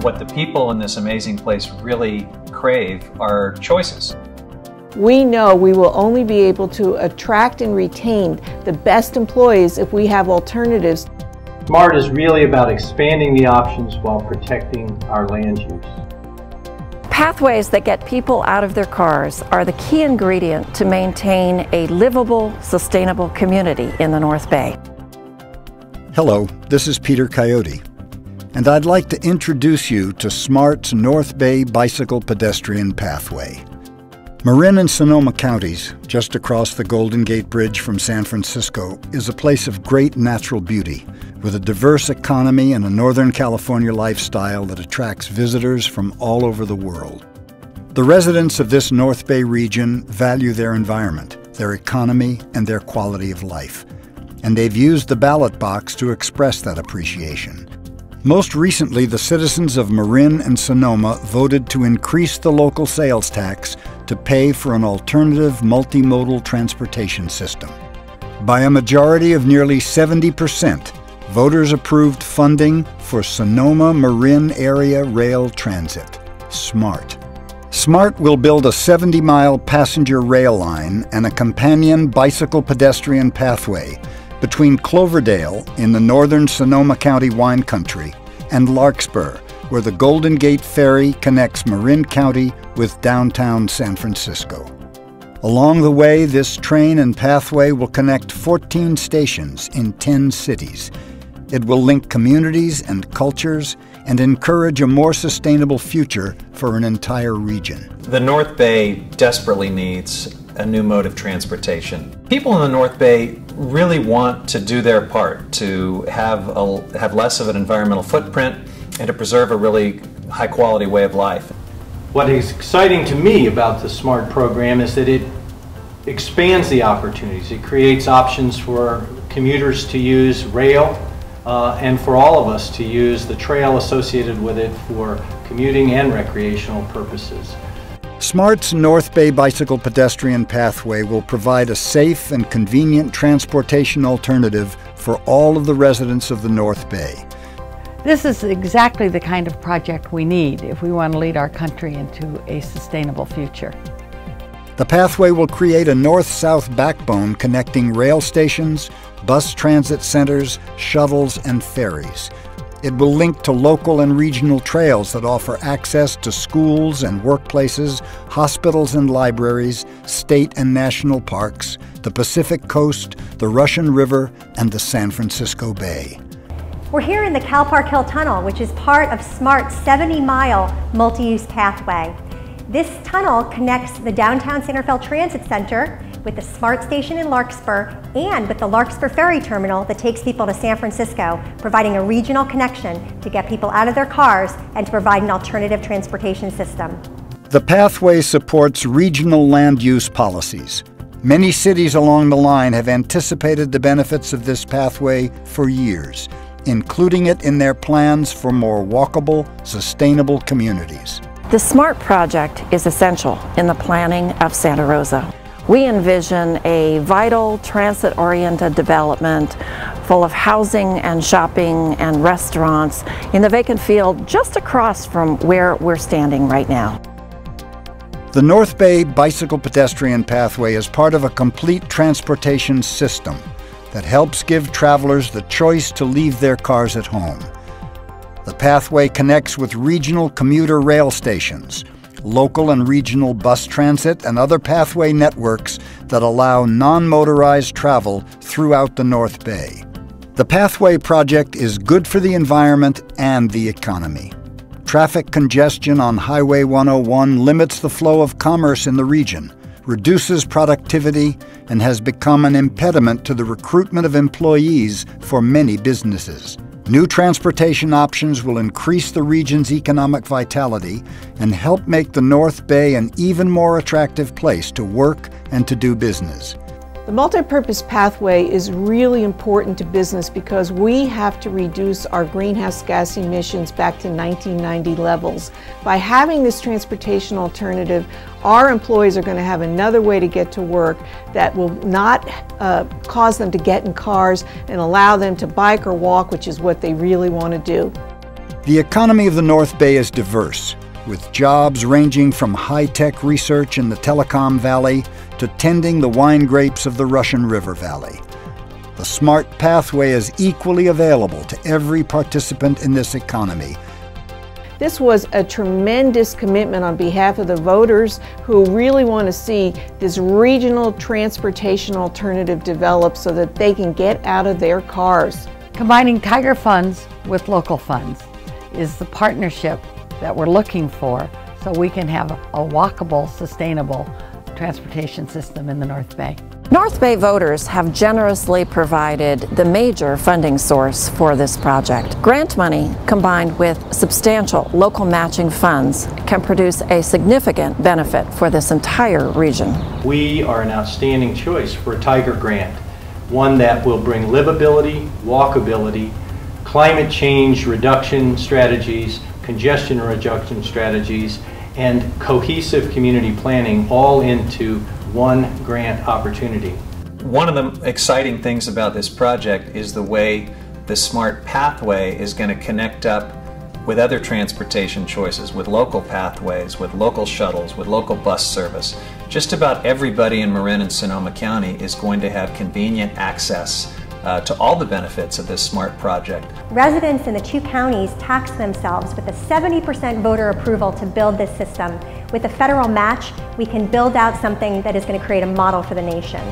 What the people in this amazing place really crave are choices. We know we will only be able to attract and retain the best employees if we have alternatives. SMART is really about expanding the options while protecting our land use. Pathways that get people out of their cars are the key ingredient to maintain a livable, sustainable community in the North Bay. Hello, this is Peter Coyote, and I'd like to introduce you to SMART's North Bay Bicycle Pedestrian Pathway. Marin and Sonoma counties, just across the Golden Gate Bridge from San Francisco, is a place of great natural beauty, with a diverse economy and a Northern California lifestyle that attracts visitors from all over the world. The residents of this North Bay region value their environment, their economy, and their quality of life, and they've used the ballot box to express that appreciation. Most recently, the citizens of Marin and Sonoma voted to increase the local sales tax to pay for an alternative multimodal transportation system. By a majority of nearly 70%, voters approved funding for Sonoma-Marin Area Rail Transit, SMART. SMART will build a 70-mile passenger rail line and a companion bicycle pedestrian pathway between Cloverdale in the northern Sonoma County wine country and Larkspur, where the Golden Gate Ferry connects Marin County with downtown San Francisco. Along the way, this train and pathway will connect 14 stations in 10 cities. It will link communities and cultures and encourage a more sustainable future for an entire region. The North Bay desperately needs a new mode of transportation. People in the North Bay really want to do their part to have less of an environmental footprint and to preserve a really high-quality way of life. What is exciting to me about the SMART program is that it expands the opportunities. It creates options for commuters to use rail and for all of us to use the trail associated with it for commuting and recreational purposes. SMART's North Bay Bicycle Pedestrian Pathway will provide a safe and convenient transportation alternative for all of the residents of the North Bay. This is exactly the kind of project we need if we want to lead our country into a sustainable future. The pathway will create a north-south backbone connecting rail stations, bus transit centers, shuttles, and ferries. It will link to local and regional trails that offer access to schools and workplaces, hospitals and libraries, state and national parks, the Pacific Coast, the Russian River, and the San Francisco Bay. We're here in the Cal Park Hill Tunnel, which is part of SMART's 70-mile multi-use pathway. This tunnel connects the downtown Santa Fe Transit Center with the SMART station in Larkspur and with the Larkspur Ferry Terminal that takes people to San Francisco, providing a regional connection to get people out of their cars and to provide an alternative transportation system. The pathway supports regional land use policies. Many cities along the line have anticipated the benefits of this pathway for years, including it in their plans for more walkable, sustainable communities. The SMART project is essential in the planning of Santa Rosa. We envision a vital, transit-oriented development full of housing and shopping and restaurants in the vacant field just across from where we're standing right now. The North Bay Bicycle Pedestrian Pathway is part of a complete transportation system that helps give travelers the choice to leave their cars at home. The pathway connects with regional commuter rail stations, local and regional bus transit, and other pathway networks that allow non-motorized travel throughout the North Bay. The pathway project is good for the environment and the economy. Traffic congestion on Highway 101 limits the flow of commerce in the region, reduces productivity, and has become an impediment to the recruitment of employees for many businesses. New transportation options will increase the region's economic vitality and help make the North Bay an even more attractive place to work and to do business. The multi-purpose pathway is really important to business because we have to reduce our greenhouse gas emissions back to 1990 levels. By having this transportation alternative, our employees are going to have another way to get to work that will not cause them to get in cars and allow them to bike or walk, which is what they really want to do. The economy of the North Bay is diverse, with jobs ranging from high-tech research in the Telecom Valley to tending the wine grapes of the Russian River Valley. The SMART pathway is equally available to every participant in this economy. This was a tremendous commitment on behalf of the voters who really want to see this regional transportation alternative developed so that they can get out of their cars. Combining Tiger funds with local funds is the partnership that we're looking for so we can have a walkable, sustainable transportation system in the North Bay. North Bay voters have generously provided the major funding source for this project. Grant money combined with substantial local matching funds can produce a significant benefit for this entire region. We are an outstanding choice for a Tiger grant, one that will bring livability, walkability, climate change reduction strategies, congestion reduction strategies, and cohesive community planning all into one grant opportunity. One of the exciting things about this project is the way the SMART pathway is going to connect up with other transportation choices, with local pathways, with local shuttles, with local bus service. Just about everybody in Marin and Sonoma County is going to have convenient access to all the benefits of this SMART project. Residents in the two counties taxed themselves with a 70% voter approval to build this system. With a federal match, we can build out something that is going to create a model for the nation.